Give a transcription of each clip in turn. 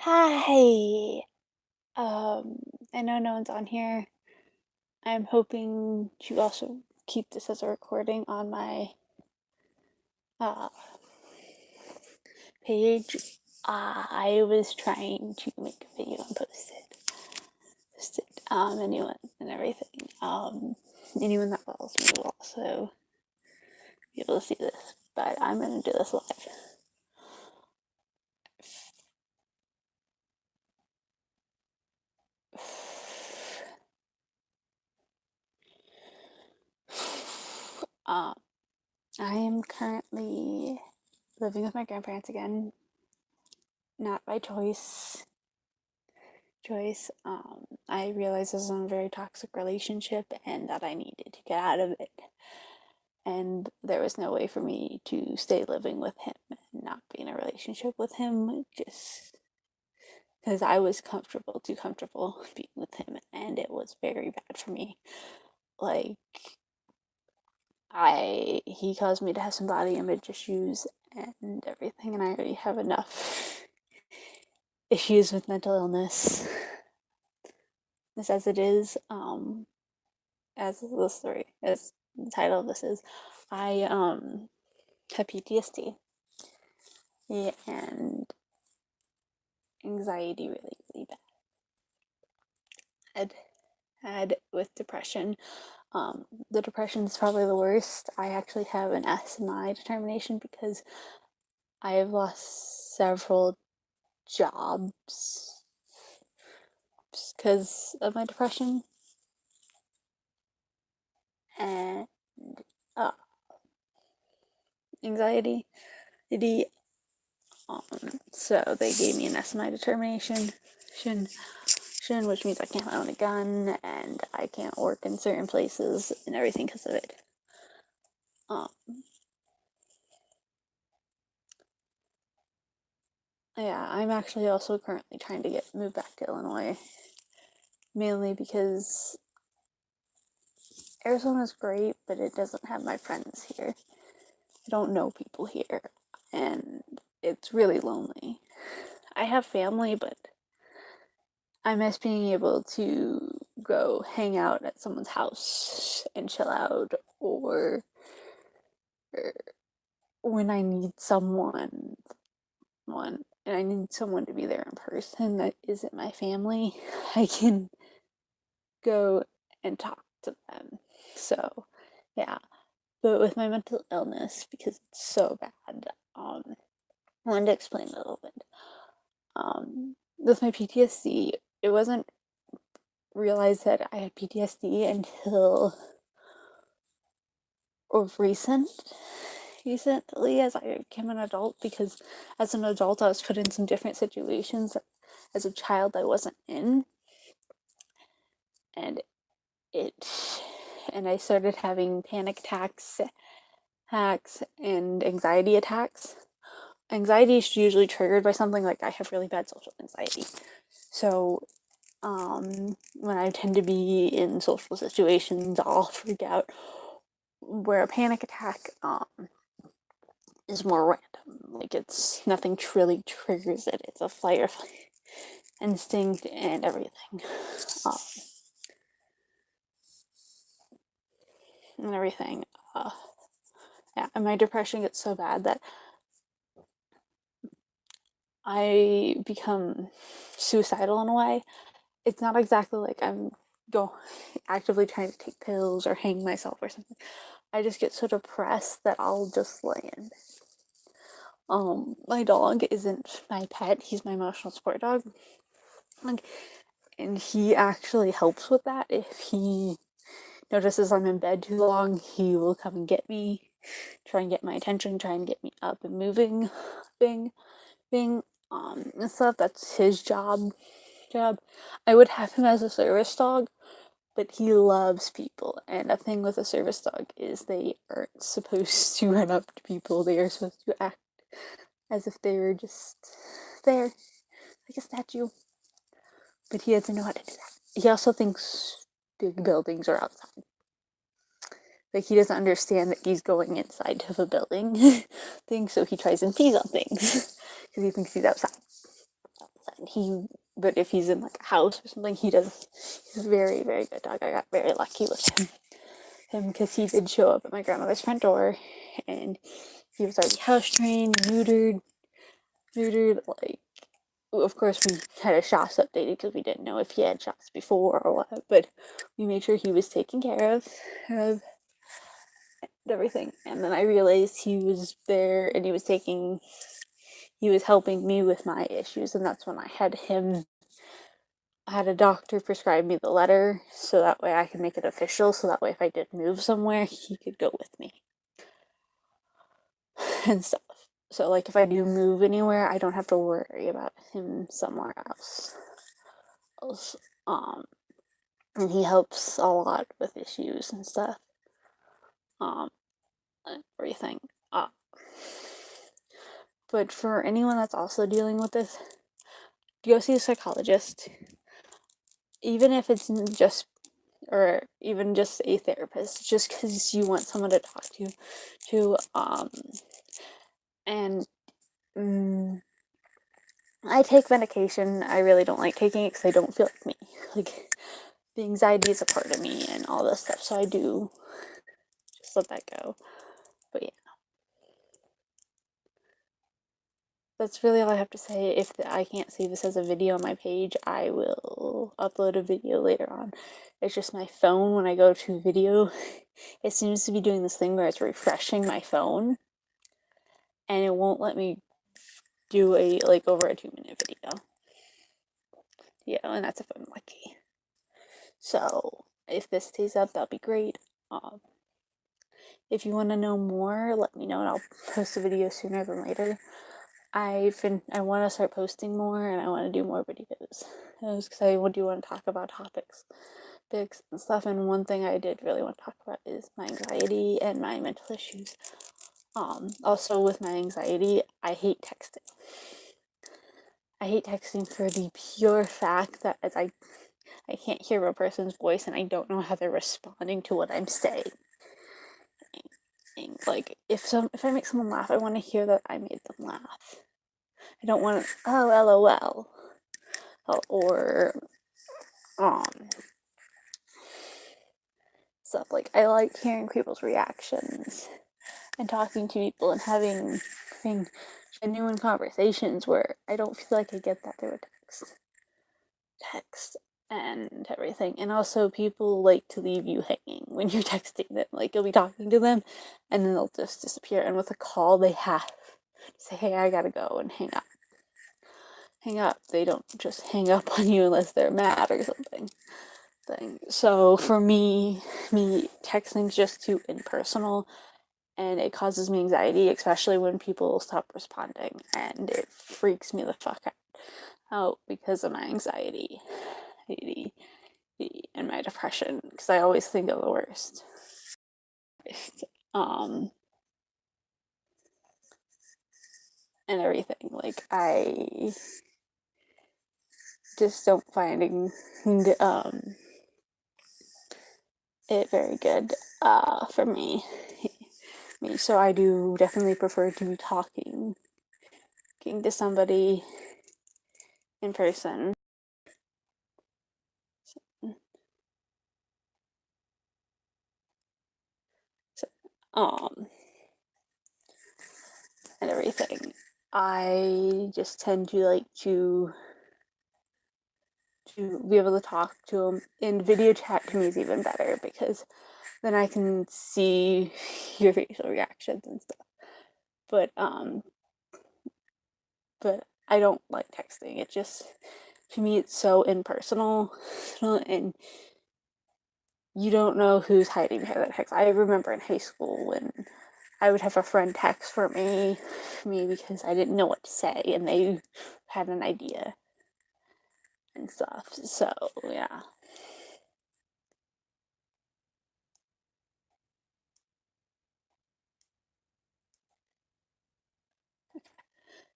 Hi. I know no one's on here. I'm hoping to also keep this as a recording on my uh, page. I was trying to make a video and post it. Anyone and everything. Anyone that follows me will also be able to see this, but I'm gonna do this live. Um, I am currently living with my grandparents again, not by choice. I realized this was a very toxic relationship and that I needed to get out of it. And there was no way for me to stay living with him and not be in a relationship with him just because I was too comfortable being with him, and it was very bad for me. Like, he caused me to have some body image issues and everything, and I already have enough issues with mental illness as it is. As the story, as the title of this is, I have PTSD and anxiety really bad. Had with depression. The depression is probably the worst. I actually have an SMI determination because I have lost several jobs because of my depression and uh, anxiety. So they gave me an SMI determination, which means I can't own a gun and I can't work in certain places and everything because of it. Um, yeah, I'm actually also currently trying to move back to Illinois, mainly because Arizona's great, but it doesn't have my friends here. I don't know people here, and it's really lonely. I have family, but I miss being able to go hang out at someone's house and chill out, or when I need and I need someone to be there in person that isn't my family, I can go and talk to them. So, yeah. But with my mental illness, because it's so bad, I wanted to explain a little bit. With my PTSD, it wasn't realized that I had PTSD until recently as I became an adult, because as an adult I was put in some different situations that as a child I wasn't in, and it and I started having panic attacks and anxiety attacks. Anxiety is usually triggered by something, like I have really bad social anxiety. So when I tend to be in social situations, I'll freak out. Where a panic attack is more random. Like, it's nothing really triggers it. It's a fight or flight instinct and everything. Um, and everything. Yeah, and my depression gets so bad that I become suicidal in a way. It's not exactly like I'm go actively trying to take pills or hang myself or something. I just get so depressed that I'll just lay in. My dog isn't my pet, he's my emotional support dog. Like, and he actually helps with that. If he notices I'm in bed too long, he will come and get me, try and get my attention, try and get me up and moving, bing, bing, and stuff. That's his job. I would have him as a service dog, but he loves people, and a thing with a service dog is they aren't supposed to run up to people. They are supposed to act as if they were just there, like a statue. But he doesn't know how to do that. He also thinks big buildings are outside. Like, he doesn't understand that he's going inside of a building thing, so he tries and pees on things because he thinks he's outside. outside. But if he's in like a house or something, he's a very, very good dog. I got very lucky with him because he did show up at my grandmother's front door, and he was already house trained, neutered, like, of course we had his shots updated because we didn't know if he had shots before or what, but we made sure he was taken care of everything. And then I realized he was there and he was helping me with my issues, and that's when I had a doctor prescribe me the letter so that way I could make it official, so that way if I did move somewhere, he could go with me and stuff. So like if I do move anywhere, I don't have to worry about him somewhere else. And he helps a lot with issues and stuff. Everything. But for anyone that's also dealing with this, go see a psychologist. Even if it's just, or even just a therapist, just because you want someone to talk to, and I take medication. I really don't like taking it because I don't feel like me. Like, the anxiety is a part of me and all this stuff, so I do just let that go. But yeah. That's really all I have to say. If I can't see this as a video on my page, I will upload a video later on. It's just my phone, when I go to video, it seems to be doing this thing where it's refreshing my phone, and it won't let me do over a 2-minute video. Yeah, and that's if I'm lucky. So if this stays up, that'll be great. If you want to know more, let me know and I'll post a video sooner than later. I want to start posting more, and I want to do more videos because I do want to talk about topics and stuff. And one thing I did really want to talk about is my anxiety and my mental issues. Also with my anxiety, I hate texting. I hate texting for the pure fact that I can't hear a person's voice and I don't know how they're responding to what I'm saying. Like if I make someone laugh, I want to hear that I made them laugh. I don't want LOL or stuff. Like, I like hearing people's reactions and talking to people and having genuine conversations where I don't feel like I get that through a text and everything. And also, people like to leave you hanging when you're texting them. Like, you'll be talking to them and then they'll just disappear. And with a call, they have to say, hey, I gotta go, and hang up. They don't just hang up on you unless they're mad or something. So for me texting's just too impersonal, and it causes me anxiety, especially when people stop responding, and it freaks me the fuck out because of my anxiety and my depression, because I always think of the worst. And everything. Like, I just don't find it very good for me. So I do definitely prefer to be talking to somebody in person. So, and everything. I just tend to like to be able to talk to them. In video chat, to me, is even better because then I can see your facial reactions and stuff. But I don't like texting. It just, to me, it's so impersonal, and you don't know who's hiding behind that text. I remember in high school when I would have a friend text for me because I didn't know what to say, and they had an idea and stuff. So yeah.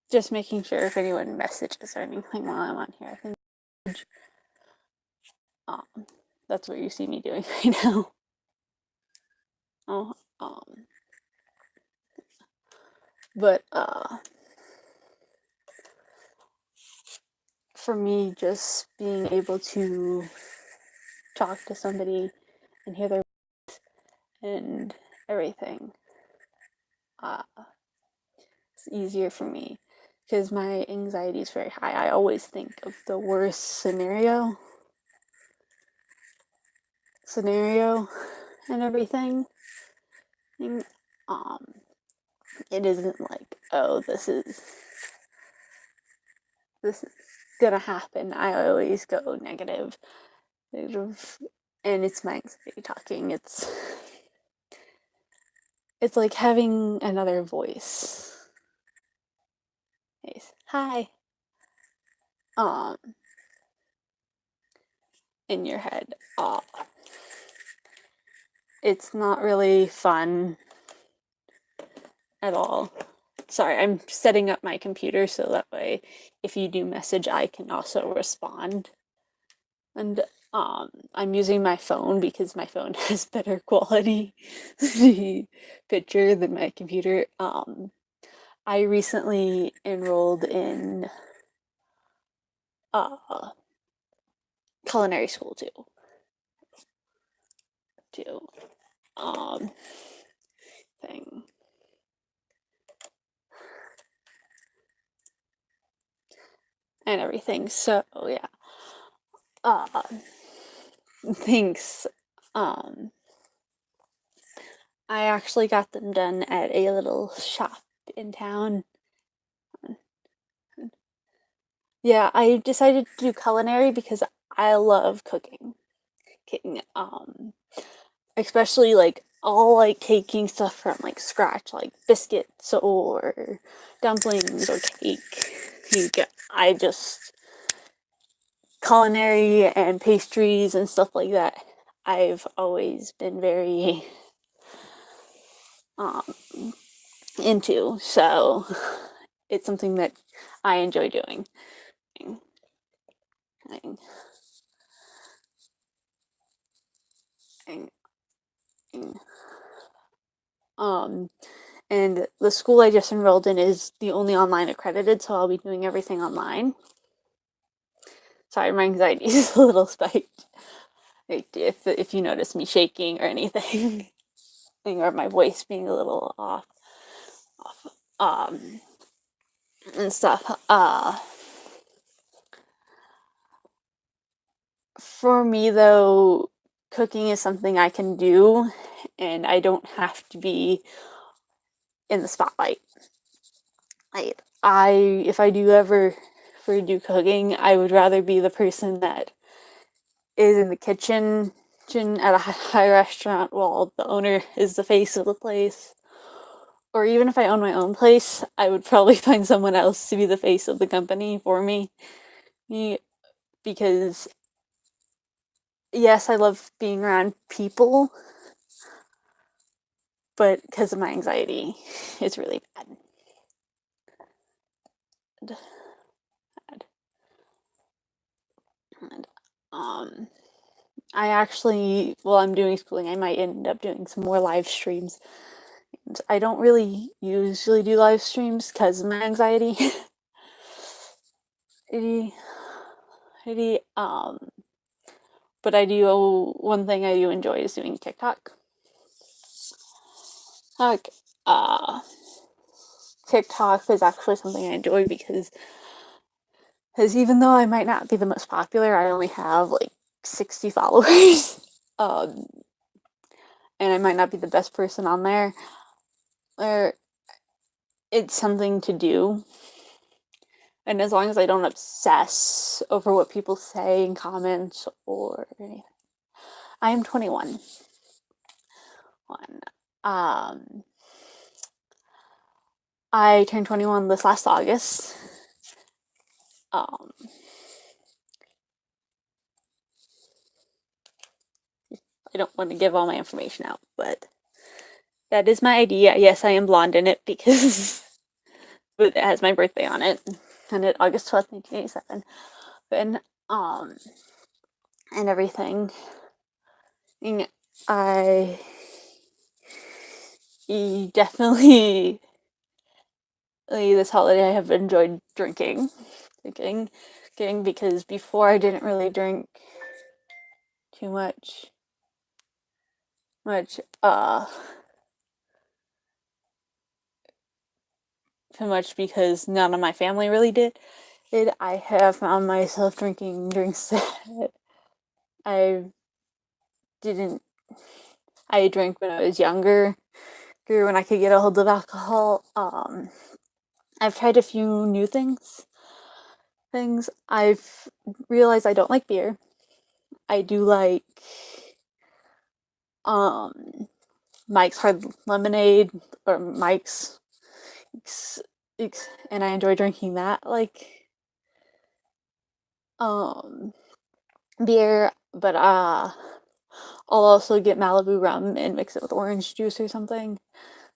Just making sure if anyone messages or anything while I'm on here. I think that's what you see me doing right now. But for me, just being able to talk to somebody and hear their voice and everything, it's easier for me because my anxiety is very high. I always think of the worst scenario and everything. It isn't like, oh, this is gonna happen. I always go negative, and it's my anxiety talking. It's like having another voice. Hi. In your head. It's not really fun at all. Sorry, I'm setting up my computer so that way if you do message, I can also respond. And I'm using my phone because my phone has better quality picture than my computer. I recently enrolled in culinary school too. Thing. And everything. So yeah. Thanks. I actually got them done at a little shop in town. Yeah, I decided to do culinary because I love cooking. Especially like all like taking stuff from like scratch, like biscuits or dumplings or cake. I just culinary and pastries and stuff like that. I've always been very into, so it's something that I enjoy doing. And the school I just enrolled in is the only online accredited, so I'll be doing everything online. Sorry, my anxiety is a little spiked. If you notice me shaking or anything, or my voice being a little off, and stuff. For me though, cooking is something I can do, and I don't have to be in the spotlight. If I do ever do cooking, I would rather be the person that is in the kitchen at a high restaurant while the owner is the face of the place. Or even if I own my own place, I would probably find someone else to be the face of the company for me. Because, yes, I love being around people, but because of my anxiety, it's really bad. I actually, while I'm doing schooling, I might end up doing some more live streams. I don't really usually do live streams because of my anxiety. But I do, one thing I do enjoy is doing TikTok. TikTok is actually something I enjoy because even though I might not be the most popular, I only have like 60 followers. And I might not be the best person on there. It's something to do. And as long as I don't obsess over what people say in comments or anything. I am 21. I turned 21 this last August. I don't want to give all my information out, but that is my ID. Yes, I am blonde in it because but it has my birthday on it, and it August 12th, 1987. And everything. And I definitely this holiday I have enjoyed drinking drinking because before I didn't really drink too much because none of my family really did. I have found myself drinking drinks that I didn't. I drank when I was younger, when I could get a hold of alcohol. I've tried a few new things. I've realized I don't like beer. I do like Mike's Hard Lemonade or Mike's, and I enjoy drinking that. Like beer, but I'll also get Malibu rum and mix it with orange juice or something.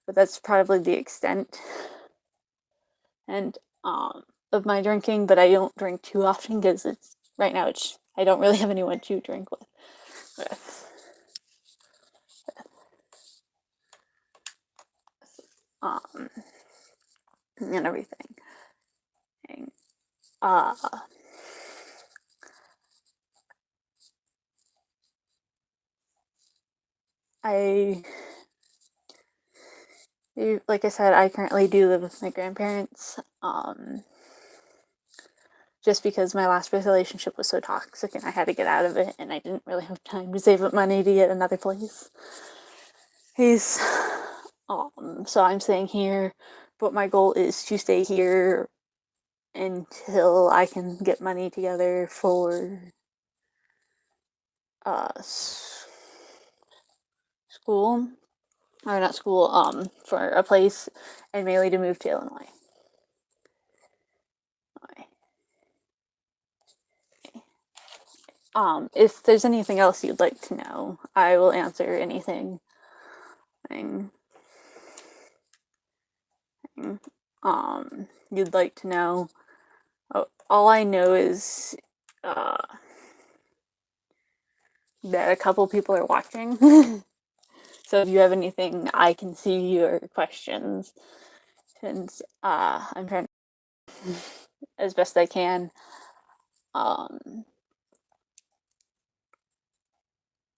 But that's probably the extent and of my drinking. But I don't drink too often because it's right now. I don't really have anyone to drink with. And everything. Like I said, I currently do live with my grandparents. Just because my last relationship was so toxic and I had to get out of it, and I didn't really have time to save up money to get another place. So I'm staying here, but my goal is to stay here until I can get money together for school, or not school, for a place, and mainly to move to Illinois. If there's anything else you'd like to know, I will answer anything. You'd like to know. All I know is that a couple people are watching. So if you have anything I can see or questions, since I'm trying as best I can.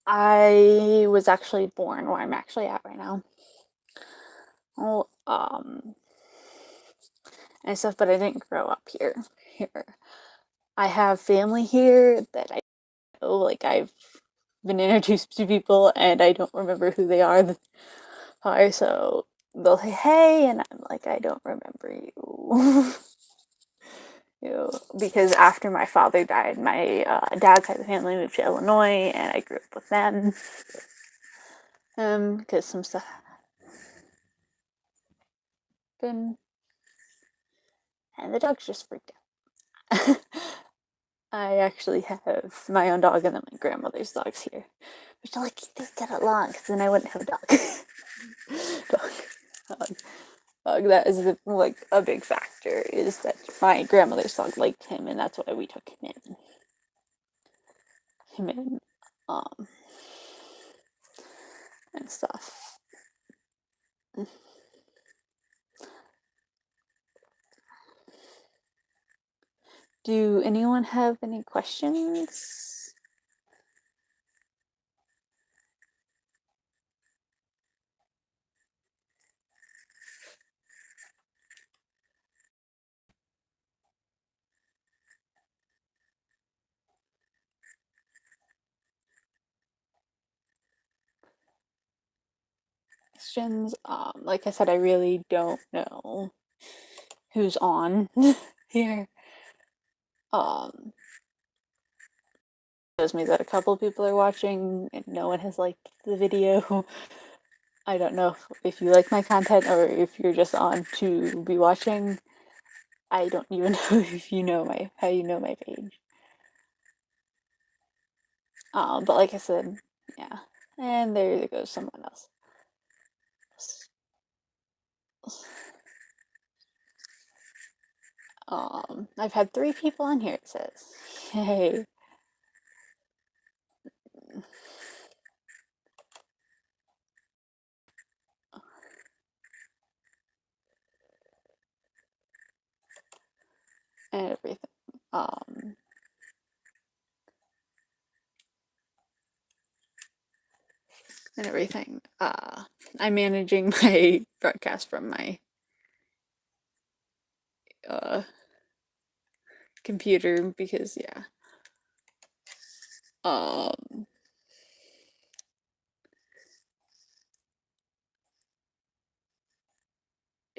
I was actually born where I'm actually at right now. And stuff, but I didn't grow up here. I have family here that I know, like I've been introduced to people and I don't remember who they are. So they'll say, hey, and I'm like, I don't remember you. Because after my father died, my dad's side of the family moved to Illinois, and I grew up with them. Because some stuff happened, and the dogs just freaked out. I actually have my own dog and then my grandmother's dog's here, which like they get along, because then I wouldn't have a dog. Dog. That is like a big factor, is that my grandmother's dog liked him, and that's why we took him in. And stuff. Do anyone have any questions? Like I said, I really don't know who's on here. Shows me that a couple people are watching and no one has liked the video. I don't know if you like my content or if you're just on to be watching. I don't even know if you know how you know my page. But like I said, yeah. And there goes someone else. I've had 3 people on here, it says. Yay. And everything. and everything. I'm managing my broadcast from my computer because yeah.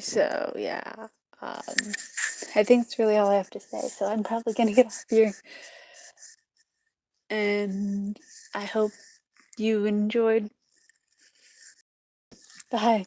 So yeah. I think that's really all I have to say. So I'm probably gonna get off here. And I hope you enjoyed. Bye.